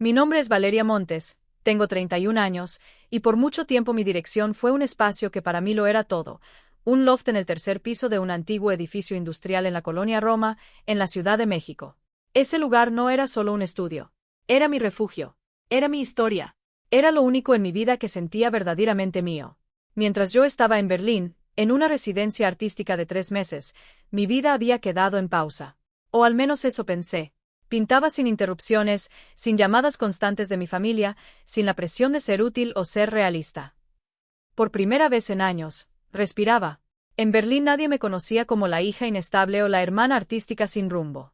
Mi nombre es Valeria Montes, tengo 31 años, y por mucho tiempo mi dirección fue un espacio que para mí lo era todo, un loft en el tercer piso de un antiguo edificio industrial en la colonia Roma, en la Ciudad de México. Ese lugar no era solo un estudio. Era mi refugio. Era mi historia. Era lo único en mi vida que sentía verdaderamente mío. Mientras yo estaba en Berlín, en una residencia artística de 3 meses, mi vida había quedado en pausa. O al menos eso pensé. Pintaba sin interrupciones, sin llamadas constantes de mi familia, sin la presión de ser útil o ser realista. Por primera vez en años, respiraba. En Berlín nadie me conocía como la hija inestable o la hermana artística sin rumbo.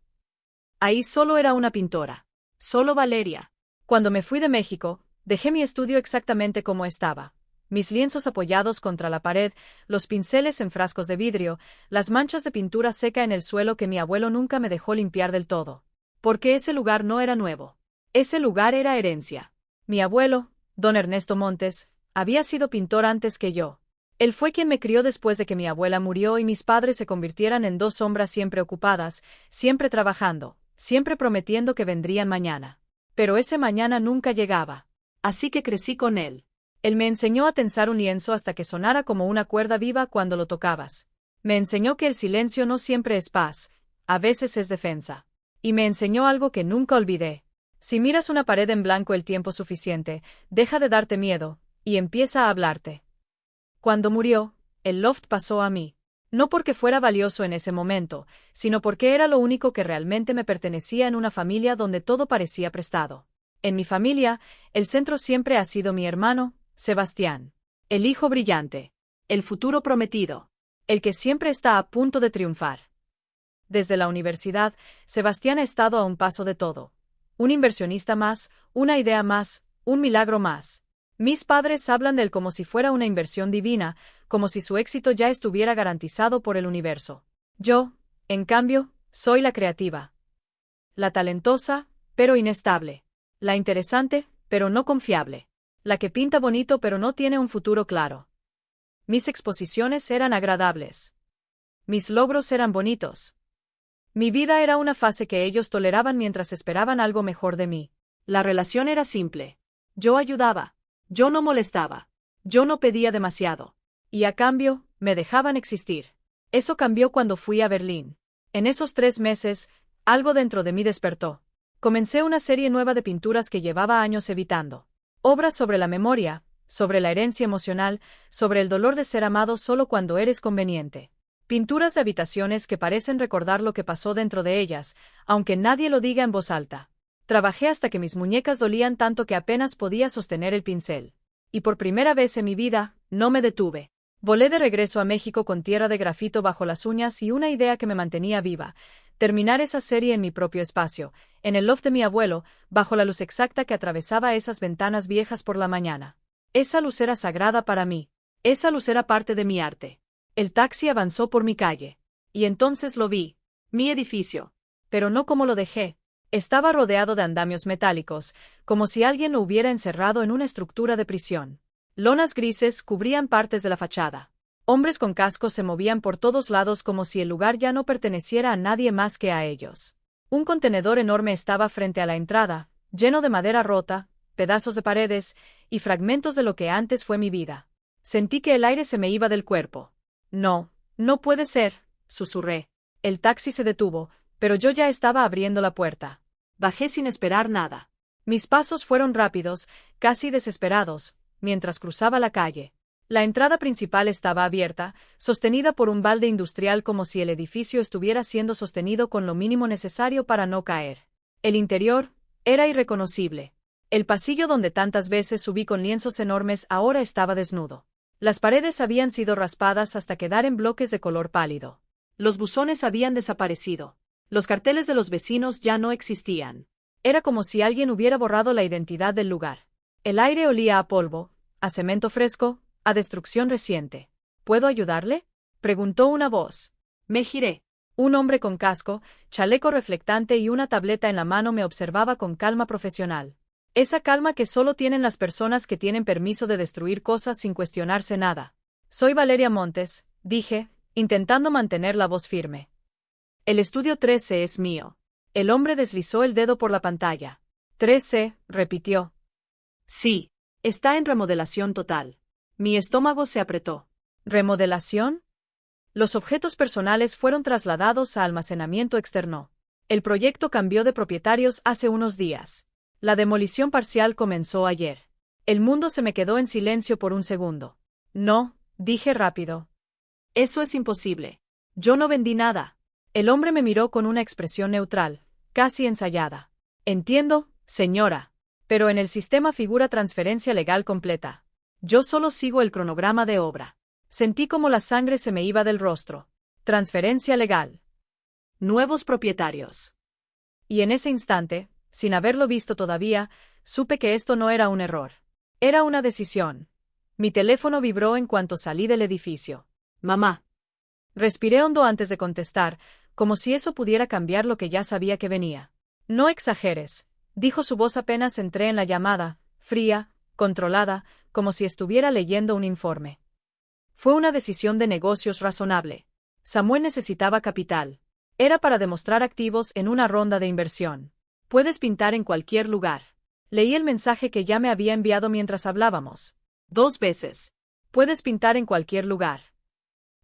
Ahí solo era una pintora. Solo Valeria. Cuando me fui de México, dejé mi estudio exactamente como estaba. Mis lienzos apoyados contra la pared, los pinceles en frascos de vidrio, las manchas de pintura seca en el suelo que mi abuelo nunca me dejó limpiar del todo. Porque ese lugar no era nuevo. Ese lugar era herencia. Mi abuelo, don Ernesto Montes, había sido pintor antes que yo. Él fue quien me crió después de que mi abuela murió y mis padres se convirtieran en dos sombras siempre ocupadas, siempre trabajando, siempre prometiendo que vendrían mañana. Pero ese mañana nunca llegaba. Así que crecí con él. Él me enseñó a tensar un lienzo hasta que sonara como una cuerda viva cuando lo tocabas. Me enseñó que el silencio no siempre es paz, a veces es defensa. Y me enseñó algo que nunca olvidé. Si miras una pared en blanco el tiempo suficiente, deja de darte miedo, y empieza a hablarte. Cuando murió, el loft pasó a mí. No porque fuera valioso en ese momento, sino porque era lo único que realmente me pertenecía en una familia donde todo parecía prestado. En mi familia, el centro siempre ha sido mi hermano, Sebastián. El hijo brillante. El futuro prometido. El que siempre está a punto de triunfar. Desde la universidad, Sebastián ha estado a un paso de todo. Un inversionista más, una idea más, un milagro más. Mis padres hablan de él como si fuera una inversión divina, como si su éxito ya estuviera garantizado por el universo. Yo, en cambio, soy la creativa. La talentosa, pero inestable. La interesante, pero no confiable. La que pinta bonito pero no tiene un futuro claro. Mis exposiciones eran agradables. Mis logros eran bonitos. Mi vida era una fase que ellos toleraban mientras esperaban algo mejor de mí. La relación era simple. Yo ayudaba. Yo no molestaba. Yo no pedía demasiado. Y a cambio, me dejaban existir. Eso cambió cuando fui a Berlín. En esos 3 meses, algo dentro de mí despertó. Comencé una serie nueva de pinturas que llevaba años evitando. Obras sobre la memoria, sobre la herencia emocional, sobre el dolor de ser amado solo cuando eres conveniente. Pinturas de habitaciones que parecen recordar lo que pasó dentro de ellas, aunque nadie lo diga en voz alta. Trabajé hasta que mis muñecas dolían tanto que apenas podía sostener el pincel. Y por primera vez en mi vida, no me detuve. Volé de regreso a México con tierra de grafito bajo las uñas y una idea que me mantenía viva: terminar esa serie en mi propio espacio, en el loft de mi abuelo, bajo la luz exacta que atravesaba esas ventanas viejas por la mañana. Esa luz era sagrada para mí. Esa luz era parte de mi arte. El taxi avanzó por mi calle. Y entonces lo vi. Mi edificio. Pero no como lo dejé. Estaba rodeado de andamios metálicos, como si alguien lo hubiera encerrado en una estructura de prisión. Lonas grises cubrían partes de la fachada. Hombres con cascos se movían por todos lados como si el lugar ya no perteneciera a nadie más que a ellos. Un contenedor enorme estaba frente a la entrada, lleno de madera rota, pedazos de paredes y fragmentos de lo que antes fue mi vida. Sentí que el aire se me iba del cuerpo. No, no puede ser, susurré. El taxi se detuvo, pero yo ya estaba abriendo la puerta. Bajé sin esperar nada. Mis pasos fueron rápidos, casi desesperados, mientras cruzaba la calle. La entrada principal estaba abierta, sostenida por un balde industrial como si el edificio estuviera siendo sostenido con lo mínimo necesario para no caer. El interior era irreconocible. El pasillo donde tantas veces subí con lienzos enormes ahora estaba desnudo. Las paredes habían sido raspadas hasta quedar en bloques de color pálido. Los buzones habían desaparecido. Los carteles de los vecinos ya no existían. Era como si alguien hubiera borrado la identidad del lugar. El aire olía a polvo, a cemento fresco, a destrucción reciente. ¿Puedo ayudarle?, preguntó una voz. Me giré. Un hombre con casco, chaleco reflectante y una tableta en la mano me observaba con calma profesional. Esa calma que solo tienen las personas que tienen permiso de destruir cosas sin cuestionarse nada. Soy Valeria Montes, dije, intentando mantener la voz firme. El estudio 13 es mío. El hombre deslizó el dedo por la pantalla. 13, repitió. Sí. Está en remodelación total. Mi estómago se apretó. ¿Remodelación? Los objetos personales fueron trasladados a almacenamiento externo. El proyecto cambió de propietarios hace unos días. La demolición parcial comenzó ayer. El mundo se me quedó en silencio por un segundo. No, dije rápido. Eso es imposible. Yo no vendí nada. El hombre me miró con una expresión neutral, casi ensayada. Entiendo, señora. Pero en el sistema figura transferencia legal completa. Yo solo sigo el cronograma de obra. Sentí como la sangre se me iba del rostro. Transferencia legal. Nuevos propietarios. Y en ese instante, sin haberlo visto todavía, supe que esto no era un error. Era una decisión. Mi teléfono vibró en cuanto salí del edificio. Mamá. Respiré hondo antes de contestar, como si eso pudiera cambiar lo que ya sabía que venía. No exageres, dijo su voz apenas entré en la llamada, fría, controlada, como si estuviera leyendo un informe. Fue una decisión de negocios razonable. Samuel necesitaba capital. Era para demostrar activos en una ronda de inversión. Puedes pintar en cualquier lugar. Leí el mensaje que ya me había enviado mientras hablábamos. 2 veces. Puedes pintar en cualquier lugar.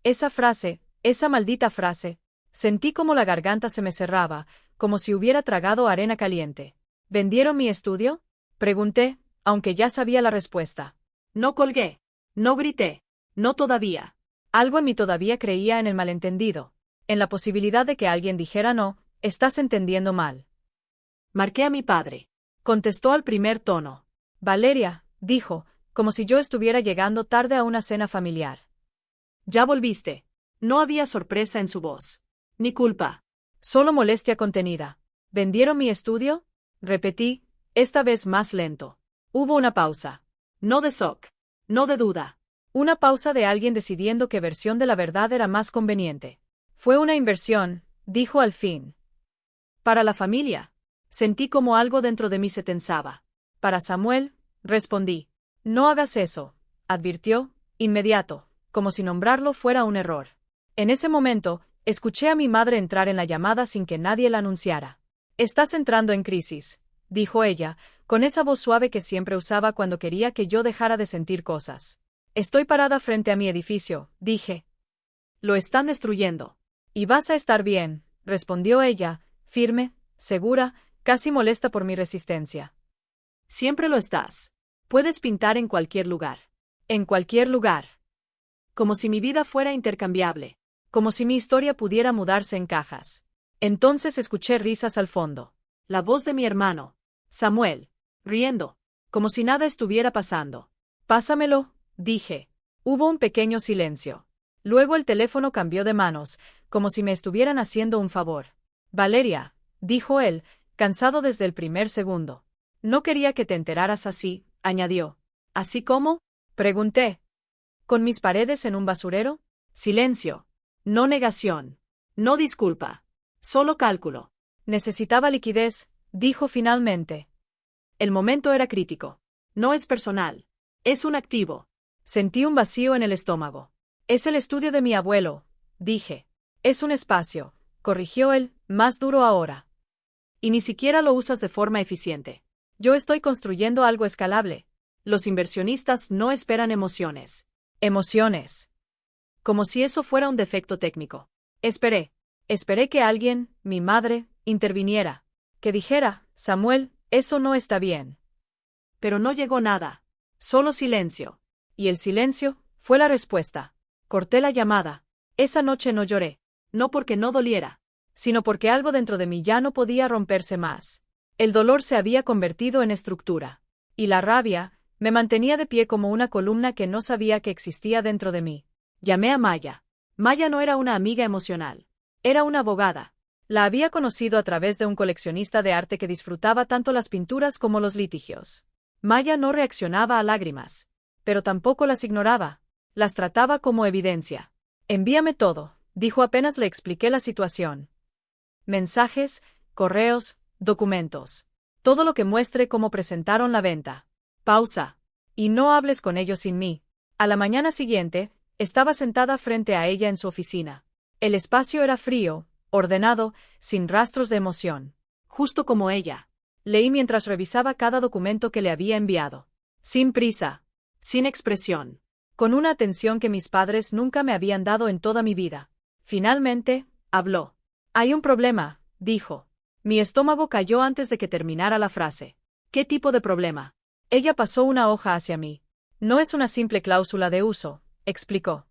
Esa frase, esa maldita frase, sentí como la garganta se me cerraba, como si hubiera tragado arena caliente. ¿Vendieron mi estudio? Pregunté, aunque ya sabía la respuesta. No colgué. No grité. No todavía. Algo en mí todavía creía en el malentendido. En la posibilidad de que alguien dijera no, estás entendiendo mal. Marqué a mi padre. Contestó al primer tono. Valeria, dijo, como si yo estuviera llegando tarde a una cena familiar. Ya volviste. No había sorpresa en su voz. Ni culpa. Solo molestia contenida. ¿Vendieron mi estudio? Repetí, esta vez más lento. Hubo una pausa. No de shock. No de duda. Una pausa de alguien decidiendo qué versión de la verdad era más conveniente. Fue una inversión, dijo al fin. Para la familia. Sentí como algo dentro de mí se tensaba. Para Samuel, respondí. No hagas eso, advirtió, inmediato, como si nombrarlo fuera un error. En ese momento, escuché a mi madre entrar en la llamada sin que nadie la anunciara. Estás entrando en crisis, dijo ella, con esa voz suave que siempre usaba cuando quería que yo dejara de sentir cosas. Estoy parada frente a mi edificio, dije. Lo están destruyendo. Y vas a estar bien, respondió ella, firme, segura, casi molesta por mi resistencia. Siempre lo estás. Puedes pintar en cualquier lugar. En cualquier lugar. Como si mi vida fuera intercambiable. Como si mi historia pudiera mudarse en cajas. Entonces escuché risas al fondo. La voz de mi hermano, Samuel, riendo, como si nada estuviera pasando. Pásamelo, dije. Hubo un pequeño silencio. Luego el teléfono cambió de manos, como si me estuvieran haciendo un favor. Valeria, dijo él, cansado desde el primer segundo. No quería que te enteraras así, añadió. ¿Así cómo? Pregunté. ¿Con mis paredes en un basurero? Silencio. No negación. No disculpa. Solo cálculo. Necesitaba liquidez, dijo finalmente. El momento era crítico. No es personal. Es un activo. Sentí un vacío en el estómago. Es el estudio de mi abuelo, dije. Es un espacio, corrigió él, más duro ahora. Y ni siquiera lo usas de forma eficiente. Yo estoy construyendo algo escalable. Los inversionistas no esperan emociones. Emociones. Como si eso fuera un defecto técnico. Esperé que alguien, mi madre, interviniera. Que dijera, Samuel, eso no está bien. Pero no llegó nada. Solo silencio. Y el silencio fue la respuesta. Corté la llamada. Esa noche no lloré. No porque no doliera, sino porque algo dentro de mí ya no podía romperse más. El dolor se había convertido en estructura. Y la rabia me mantenía de pie como una columna que no sabía que existía dentro de mí. Llamé a Maya. Maya no era una amiga emocional. Era una abogada. La había conocido a través de un coleccionista de arte que disfrutaba tanto las pinturas como los litigios. Maya no reaccionaba a lágrimas. Pero tampoco las ignoraba. Las trataba como evidencia. Envíame todo, dijo apenas le expliqué la situación. Mensajes, correos, documentos. Todo lo que muestre cómo presentaron la venta. Pausa. Y no hables con ellos sin mí. A la mañana siguiente, estaba sentada frente a ella en su oficina. El espacio era frío, ordenado, sin rastros de emoción. Justo como ella. Leí mientras revisaba cada documento que le había enviado. Sin prisa. Sin expresión. Con una atención que mis padres nunca me habían dado en toda mi vida. Finalmente, habló. Hay un problema, dijo. Mi estómago cayó antes de que terminara la frase. ¿Qué tipo de problema? Ella pasó una hoja hacia mí. No es una simple cláusula de uso, explicó.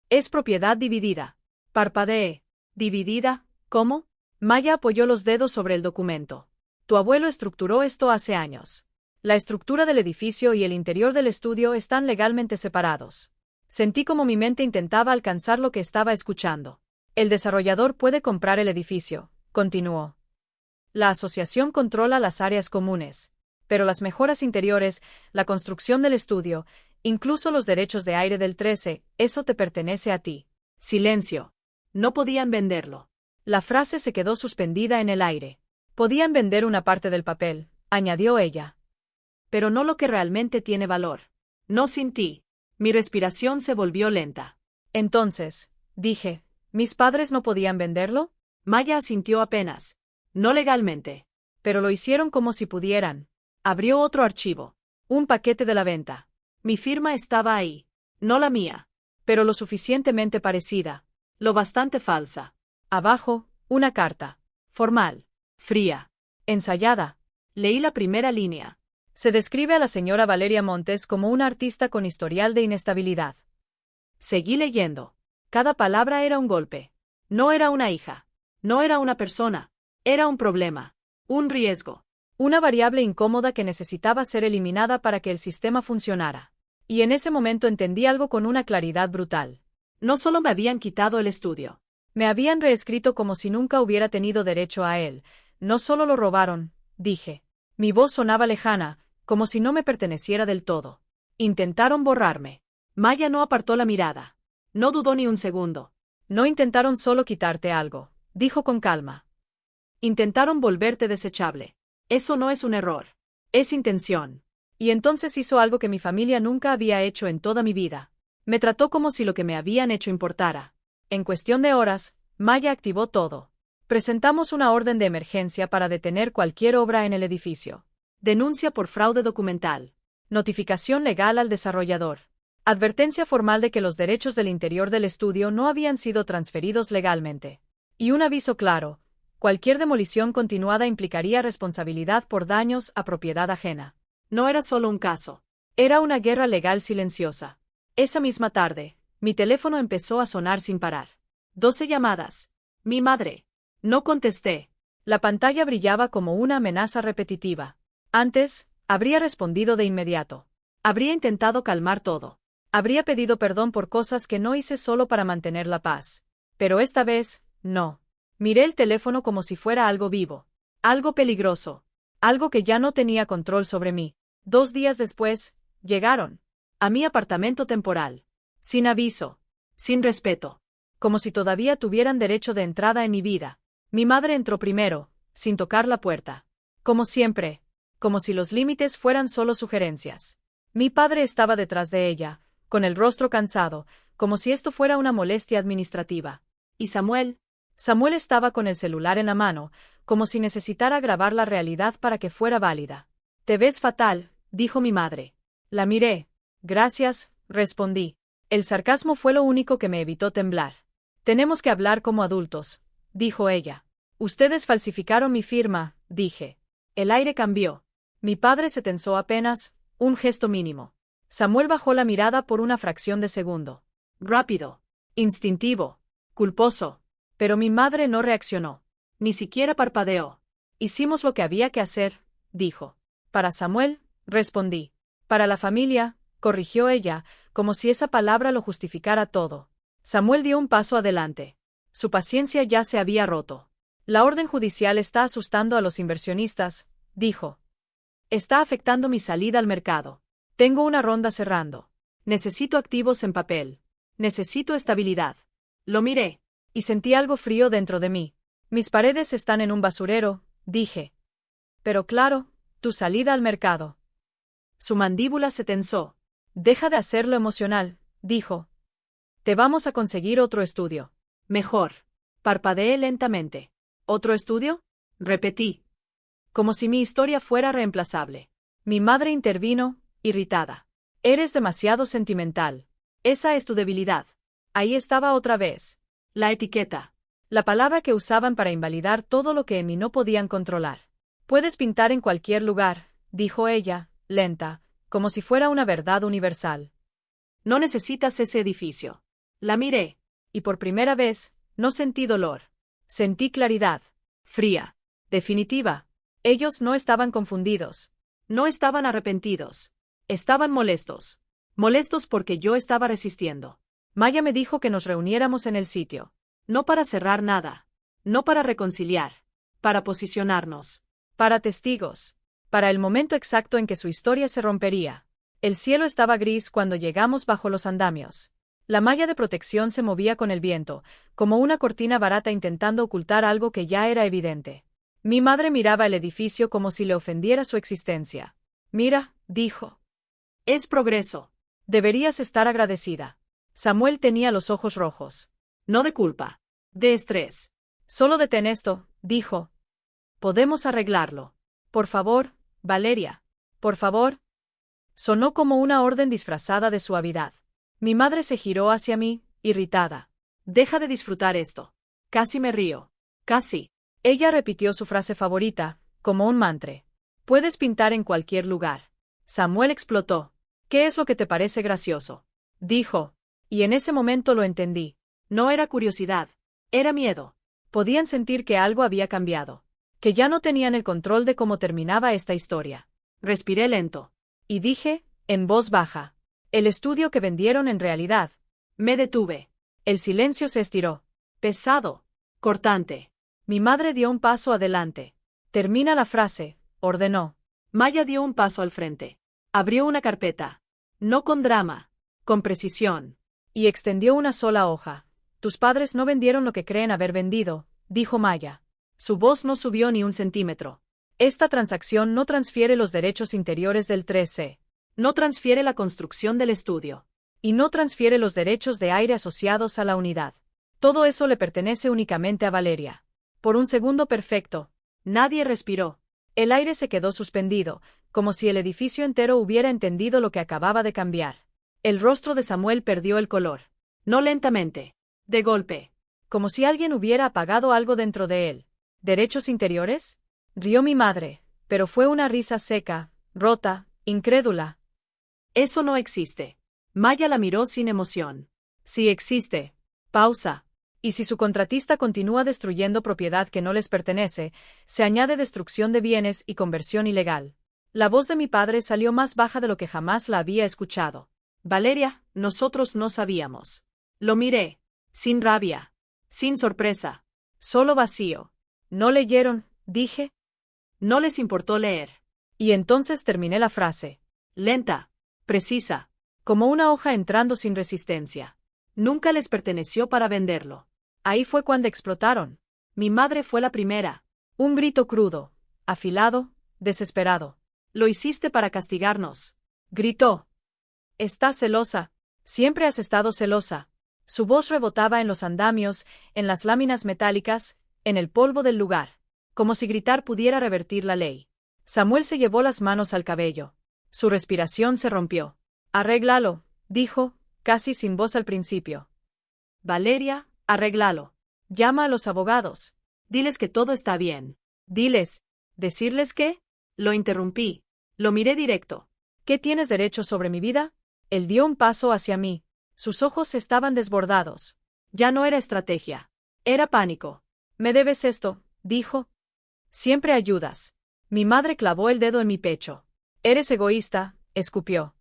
Es propiedad dividida. Parpadeé. ¿Dividida? ¿Cómo? Maya apoyó los dedos sobre el documento. Tu abuelo estructuró esto hace años. La estructura del edificio y el interior del estudio están legalmente separados. Sentí como mi mente intentaba alcanzar lo que estaba escuchando. El desarrollador puede comprar el edificio, continuó. La asociación controla las áreas comunes. Pero las mejoras interiores, la construcción del estudio, incluso los derechos de aire del 13, eso te pertenece a ti. Silencio. No podían venderlo. La frase se quedó suspendida en el aire. Podían vender una parte del papel, añadió ella. Pero no lo que realmente tiene valor. No sin ti. Mi respiración se volvió lenta. Entonces, dije, ¿mis padres no podían venderlo? Maya asintió apenas. No legalmente. Pero lo hicieron como si pudieran. Abrió otro archivo. Un paquete de la venta. Mi firma estaba ahí. No la mía. Pero lo suficientemente parecida. Lo bastante falsa. Abajo, una carta. Formal. Fría. Ensayada. Leí la primera línea. Se describe a la señora Valeria Montes como una artista con historial de inestabilidad. Seguí leyendo. Cada palabra era un golpe. No era una hija. No era una persona. Era un problema. Un riesgo. Una variable incómoda que necesitaba ser eliminada para que el sistema funcionara. Y en ese momento entendí algo con una claridad brutal. No solo me habían quitado el estudio. Me habían reescrito como si nunca hubiera tenido derecho a él. No solo lo robaron, dije. Mi voz sonaba lejana, como si no me perteneciera del todo. Intentaron borrarme. Maya no apartó la mirada. No dudó ni un segundo. No intentaron solo quitarte algo, dijo con calma. Intentaron volverte desechable. Eso no es un error. Es intención. Y entonces hizo algo que mi familia nunca había hecho en toda mi vida. Me trató como si lo que me habían hecho importara. En cuestión de horas, Maya activó todo. Presentamos una orden de emergencia para detener cualquier obra en el edificio. Denuncia por fraude documental. Notificación legal al desarrollador. Advertencia formal de que los derechos del interior del estudio no habían sido transferidos legalmente. Y un aviso claro. Cualquier demolición continuada implicaría responsabilidad por daños a propiedad ajena. No era solo un caso. Era una guerra legal silenciosa. Esa misma tarde, mi teléfono empezó a sonar sin parar. 12 llamadas. Mi madre. No contesté. La pantalla brillaba como una amenaza repetitiva. Antes, habría respondido de inmediato. Habría intentado calmar todo. Habría pedido perdón por cosas que no hice solo para mantener la paz. Pero esta vez, no. Miré el teléfono como si fuera algo vivo. Algo peligroso. Algo que ya no tenía control sobre mí. 2 días después, llegaron. A mi apartamento temporal. Sin aviso. Sin respeto. Como si todavía tuvieran derecho de entrada en mi vida. Mi madre entró primero, sin tocar la puerta. Como siempre. Como si los límites fueran solo sugerencias. Mi padre estaba detrás de ella, con el rostro cansado, como si esto fuera una molestia administrativa. ¿Y Samuel? Samuel estaba con el celular en la mano, como si necesitara grabar la realidad para que fuera válida. Te ves fatal, dijo mi madre. La miré. Gracias, respondí. El sarcasmo fue lo único que me evitó temblar. Tenemos que hablar como adultos, dijo ella. Ustedes falsificaron mi firma, dije. El aire cambió. Mi padre se tensó apenas, un gesto mínimo. Samuel bajó la mirada por una fracción de segundo. Rápido. Instintivo. Culposo. Pero mi madre no reaccionó. Ni siquiera parpadeó. Hicimos lo que había que hacer, dijo. Para Samuel, respondí. Para la familia, corrigió ella, como si esa palabra lo justificara todo. Samuel dio un paso adelante. Su paciencia ya se había roto. La orden judicial está asustando a los inversionistas, dijo. Está afectando mi salida al mercado. Tengo una ronda cerrando. Necesito activos en papel. Necesito estabilidad. Lo miré. Y sentí algo frío dentro de mí. Mis paredes están en un basurero, dije. Pero claro, tu salida al mercado. Su mandíbula se tensó. Deja de hacerlo emocional, dijo. Te vamos a conseguir otro estudio. Mejor. Parpadeé lentamente. ¿Otro estudio? Repetí. como si mi historia fuera reemplazable. Mi madre intervino, irritada. Eres demasiado sentimental. Esa es tu debilidad. Ahí estaba otra vez. La etiqueta. La palabra que usaban para invalidar todo lo que en mí no podían controlar. Puedes pintar en cualquier lugar, dijo ella, lenta, como si fuera una verdad universal. No necesitas ese edificio. La miré, y por primera vez, no sentí dolor. Sentí claridad. Fría. Definitiva. Ellos no estaban confundidos. No estaban arrepentidos. Estaban molestos. Molestos porque yo estaba resistiendo. Maya me dijo que nos reuniéramos en el sitio. No para cerrar nada. No para reconciliar. Para posicionarnos. Para testigos. Para el momento exacto en que su historia se rompería. El cielo estaba gris cuando llegamos bajo los andamios. La malla de protección se movía con el viento, como una cortina barata intentando ocultar algo que ya era evidente. Mi madre miraba el edificio como si le ofendiera su existencia. Mira, dijo. Es progreso. Deberías estar agradecida. Samuel tenía los ojos rojos. No de culpa. De estrés. Solo detén esto, dijo. Podemos arreglarlo. Por favor, Valeria. Por favor. Sonó como una orden disfrazada de suavidad. Mi madre se giró hacia mí, irritada. Deja de disfrutar esto. Casi me río. Casi. Ella repitió su frase favorita, como un mantra. Puedes pintar en cualquier lugar. Samuel explotó. ¿Qué es lo que te parece gracioso? Dijo. Y en ese momento lo entendí. No era curiosidad. Era miedo. Podían sentir que algo había cambiado. Que ya no tenían el control de cómo terminaba esta historia. Respiré lento. Y dije, en voz baja. El estudio que vendieron en realidad. Me detuve. El silencio se estiró. Pesado. Cortante. Mi madre dio un paso adelante. Termina la frase, ordenó. Maya dio un paso al frente. Abrió una carpeta. No con drama. Con precisión. Y extendió una sola hoja. Tus padres no vendieron lo que creen haber vendido, dijo Maya. Su voz no subió ni un centímetro. Esta transacción no transfiere los derechos interiores del 3C. No transfiere la construcción del estudio. Y no transfiere los derechos de aire asociados a la unidad. Todo eso le pertenece únicamente a Valeria. Por un segundo perfecto. Nadie respiró. El aire se quedó suspendido, como si el edificio entero hubiera entendido lo que acababa de cambiar. El rostro de Samuel perdió el color. No lentamente. De golpe. Como si alguien hubiera apagado algo dentro de él. ¿Derechos interiores? Rió mi madre, pero fue una risa seca, rota, incrédula. Eso no existe. Maya la miró sin emoción. Sí existe. Pausa. Y si su contratista continúa destruyendo propiedad que no les pertenece, se añade destrucción de bienes y conversión ilegal. La voz de mi padre salió más baja de lo que jamás la había escuchado. Valeria, nosotros no sabíamos. Lo miré. Sin rabia. Sin sorpresa. Solo vacío. ¿No leyeron? Dije. No les importó leer. Y entonces terminé la frase. Lenta. Precisa. Como una hoja entrando sin resistencia. Nunca les perteneció para venderlo. Ahí fue cuando explotaron. Mi madre fue la primera. Un grito crudo, afilado, desesperado. Lo hiciste para castigarnos. Gritó. Estás celosa. Siempre has estado celosa. Su voz rebotaba en los andamios, en las láminas metálicas, en el polvo del lugar. Como si gritar pudiera revertir la ley. Samuel se llevó las manos al cabello. Su respiración se rompió. Arréglalo, dijo, casi sin voz al principio. Valeria, arréglalo. Llama a los abogados. Diles que todo está bien. Diles. ¿Decirles qué? Lo interrumpí. Lo miré directo. ¿Qué tienes derecho sobre mi vida? Él dio un paso hacia mí. Sus ojos estaban desbordados. Ya no era estrategia. Era pánico. Me debes esto, dijo. Siempre ayudas. Mi madre clavó el dedo en mi pecho. Eres egoísta, escupió.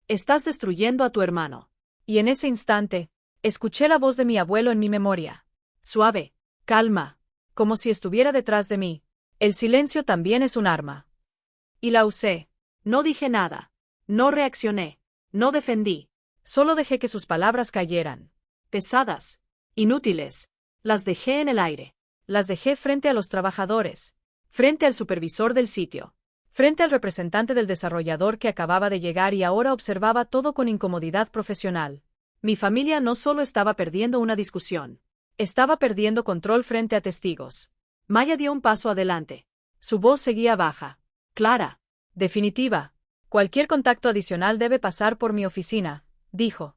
Estás destruyendo a tu hermano. Y en ese instante, escuché la voz de mi abuelo en mi memoria. Suave. Calma. Como si estuviera detrás de mí. El silencio también es un arma. Y la usé. No dije nada. No reaccioné. No defendí. Solo dejé que sus palabras cayeran. Pesadas. Inútiles. Las dejé en el aire. Las dejé frente a los trabajadores. Frente al supervisor del sitio. Frente al representante del desarrollador que acababa de llegar y ahora observaba todo con incomodidad profesional. Mi familia no solo estaba perdiendo una discusión. Estaba perdiendo control frente a testigos. Maya dio un paso adelante. Su voz seguía baja. Clara. Definitiva. Cualquier contacto adicional debe pasar por mi oficina, dijo.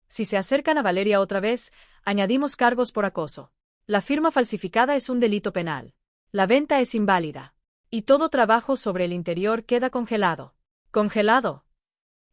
Si se acercan a Valeria otra vez, añadimos cargos por acoso. La firma falsificada es un delito penal. La venta es inválida. Y todo trabajo sobre el interior queda congelado. ¿Congelado?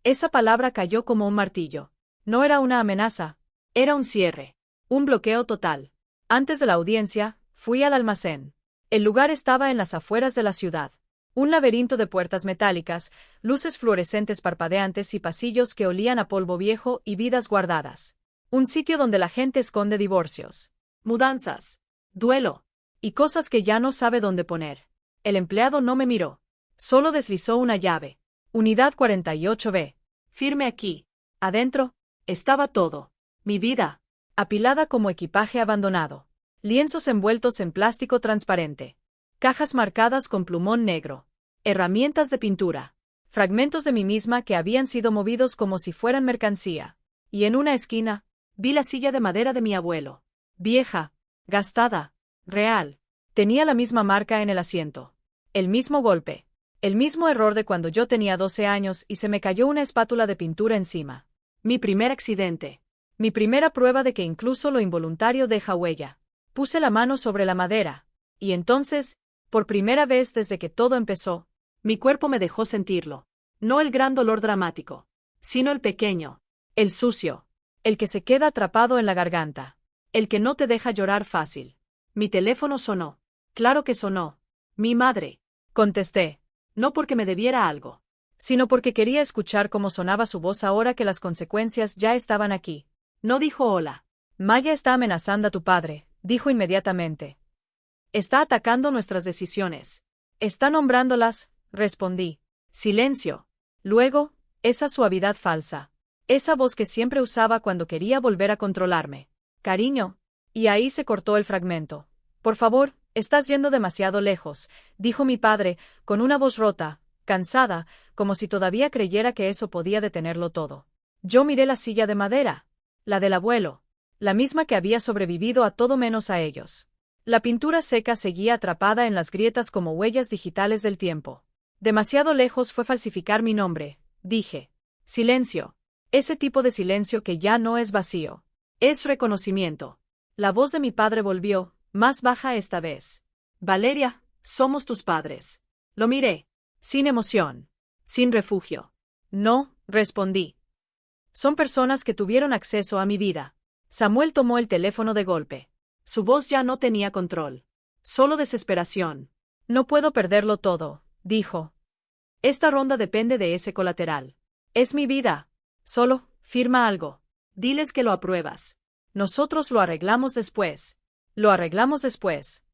Esa palabra cayó como un martillo. No era una amenaza. Era un cierre. Un bloqueo total. Antes de la audiencia, fui al almacén. El lugar estaba en las afueras de la ciudad. Un laberinto de puertas metálicas, luces fluorescentes parpadeantes y pasillos que olían a polvo viejo y vidas guardadas. Un sitio donde la gente esconde divorcios, mudanzas, duelo y cosas que ya no sabe dónde poner. El empleado no me miró. Solo deslizó una llave. Unidad 48B. Firme aquí. Adentro estaba todo. Mi vida, apilada como equipaje abandonado. Lienzos envueltos en plástico transparente. Cajas marcadas con plumón negro. Herramientas de pintura. Fragmentos de mí misma que habían sido movidos como si fueran mercancía. Y en una esquina, vi la silla de madera de mi abuelo. Vieja, gastada, real. Tenía la misma marca en el asiento. El mismo golpe. El mismo error de cuando yo tenía 12 años y se me cayó una espátula de pintura encima. Mi primer accidente. Mi primera prueba de que incluso lo involuntario deja huella. Puse la mano sobre la madera. Y entonces, por primera vez desde que todo empezó, mi cuerpo me dejó sentirlo. No el gran dolor dramático, sino el pequeño, el sucio, el que se queda atrapado en la garganta, el que no te deja llorar fácil. Mi teléfono sonó. Claro que sonó. Mi madre. Contesté. No porque me debiera algo, sino porque quería escuchar cómo sonaba su voz ahora que las consecuencias ya estaban aquí. No dijo hola. Maya está amenazando a tu padre, dijo inmediatamente. Está atacando nuestras decisiones. Está nombrándolas, respondí. Silencio. Luego, esa suavidad falsa. Esa voz que siempre usaba cuando quería volver a controlarme. Cariño. Y ahí se cortó el fragmento. Por favor, estás yendo demasiado lejos, dijo mi padre, con una voz rota, cansada, como si todavía creyera que eso podía detenerlo todo. Yo miré la silla de madera. La del abuelo. La misma que había sobrevivido a todo menos a ellos. La pintura seca seguía atrapada en las grietas como huellas digitales del tiempo. Demasiado lejos fue falsificar mi nombre, dije. Silencio. Ese tipo de silencio que ya no es vacío. Es reconocimiento. La voz de mi padre volvió, más baja esta vez. Valeria, somos tus padres. Lo miré. Sin emoción. Sin refugio. No, respondí. Son personas que tuvieron acceso a mi vida. Samuel tomó el teléfono de golpe. Su voz ya no tenía control. Solo desesperación. No puedo perderlo todo, dijo. Esta ronda depende de ese colateral. Es mi vida. Solo, firma algo. Diles que lo apruebas. Nosotros lo arreglamos después. Lo arreglamos después.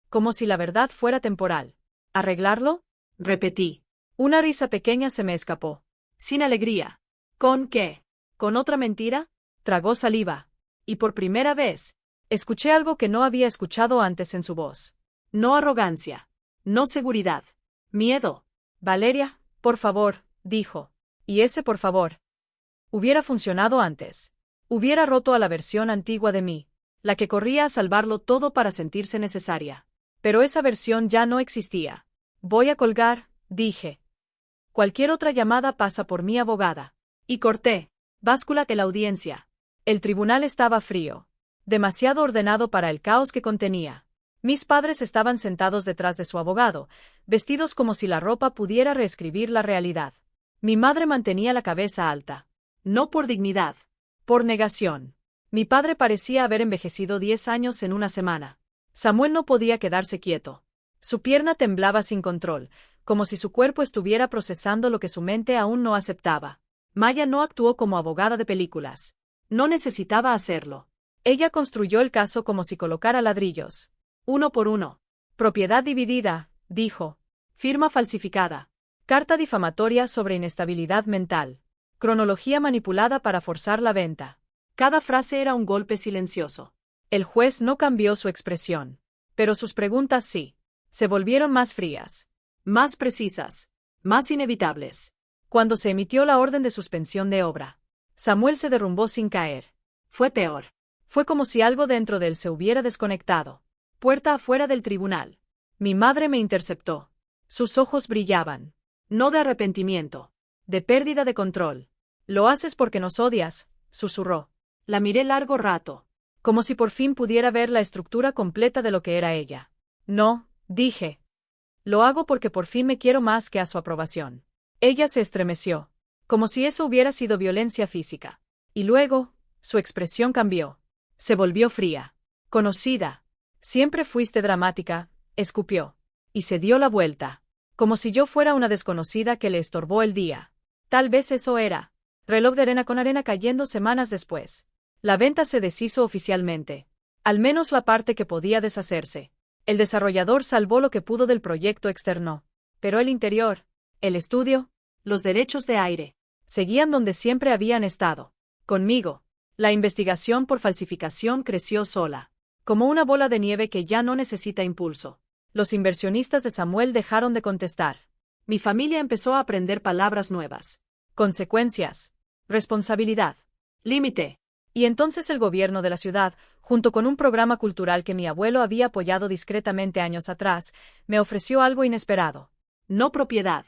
Como si la verdad fuera temporal. ¿Arreglarlo? Repetí. Una risa pequeña se me escapó. Sin alegría. ¿Con qué? ¿Con otra mentira? Tragó saliva. Y por primera vez, escuché algo que no había escuchado antes en su voz. No arrogancia. No seguridad. Miedo. Valeria, por favor, dijo. Y ese por favor. Hubiera funcionado antes. Hubiera roto a la versión antigua de mí, la que corría a salvarlo todo para sentirse necesaria. Pero esa versión ya no existía. Voy a colgar, dije. Cualquier otra llamada pasa por mi abogada. Y corté. Báscula de la audiencia. El tribunal estaba frío. Demasiado ordenado para el caos que contenía. Mis padres estaban sentados detrás de su abogado, vestidos como si la ropa pudiera reescribir la realidad. Mi madre mantenía la cabeza alta. No por dignidad. Por negación. Mi padre parecía haber envejecido 10 años en una semana. Samuel no podía quedarse quieto. Su pierna temblaba sin control, como si su cuerpo estuviera procesando lo que su mente aún no aceptaba. Maya no actuó como abogada de películas. No necesitaba hacerlo. Ella construyó el caso como si colocara ladrillos. Uno por uno. Propiedad dividida, dijo. Firma falsificada. Carta difamatoria sobre inestabilidad mental. Cronología manipulada para forzar la venta. Cada frase era un golpe silencioso. El juez no cambió su expresión. Pero sus preguntas sí. Se volvieron más frías. Más precisas. Más inevitables. Cuando se emitió la orden de suspensión de obra, Samuel se derrumbó sin caer. Fue peor. Fue como si algo dentro de él se hubiera desconectado. Puerta afuera del tribunal. Mi madre me interceptó. Sus ojos brillaban. No de arrepentimiento. De pérdida de control. Lo haces porque nos odias, susurró. La miré largo rato. Como si por fin pudiera ver la estructura completa de lo que era ella. No, dije. Lo hago porque por fin me quiero más que a su aprobación. Ella se estremeció. Como si eso hubiera sido violencia física. Y luego, su expresión cambió. Se volvió fría. Conocida. Siempre fuiste dramática, escupió. Y se dio la vuelta. Como si yo fuera una desconocida que le estorbó el día. Tal vez eso era. Reloj de arena con arena cayendo semanas después. La venta se deshizo oficialmente. Al menos la parte que podía deshacerse. El desarrollador salvó lo que pudo del proyecto externo. Pero el interior, el estudio, los derechos de aire, seguían donde siempre habían estado. Conmigo. La investigación por falsificación creció sola. Como una bola de nieve que ya no necesita impulso. Los inversionistas de Samuel dejaron de contestar. Mi familia empezó a aprender palabras nuevas. Consecuencias. Responsabilidad. Límite. Y entonces el gobierno de la ciudad, junto con un programa cultural que mi abuelo había apoyado discretamente años atrás, me ofreció algo inesperado. No propiedad.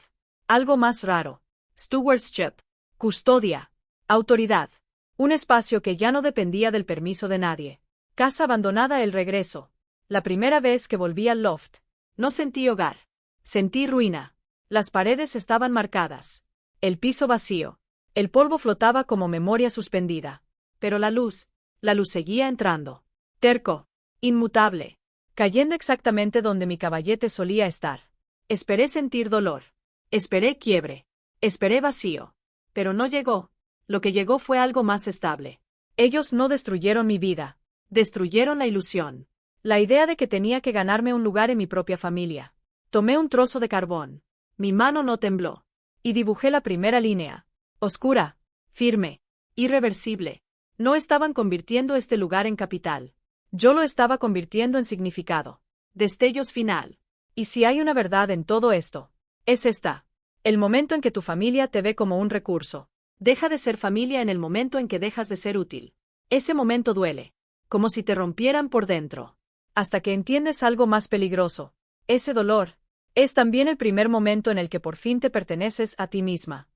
Algo más raro. Stewardship. Custodia. Autoridad. Un espacio que ya no dependía del permiso de nadie. Casa abandonada, el regreso. La primera vez que volví al loft. No sentí hogar. Sentí ruina. Las paredes estaban marcadas. El piso vacío. El polvo flotaba como memoria suspendida. Pero la luz seguía entrando. Terco. Inmutable. Cayendo exactamente donde mi caballete solía estar. Esperé sentir dolor. Esperé quiebre. Esperé vacío. Pero no llegó. Lo que llegó fue algo más estable. Ellos no destruyeron mi vida. Destruyeron la ilusión. La idea de que tenía que ganarme un lugar en mi propia familia. Tomé un trozo de carbón. Mi mano no tembló. Y dibujé la primera línea. Oscura. Firme. Irreversible. No estaban convirtiendo este lugar en capital. Yo lo estaba convirtiendo en significado. Destellos final. Y si hay una verdad en todo esto, es esta. El momento en que tu familia te ve como un recurso. Deja de ser familia en el momento en que dejas de ser útil. Ese momento duele. Como si te rompieran por dentro. Hasta que entiendes algo más peligroso. Ese dolor es también el primer momento en el que por fin te perteneces a ti misma.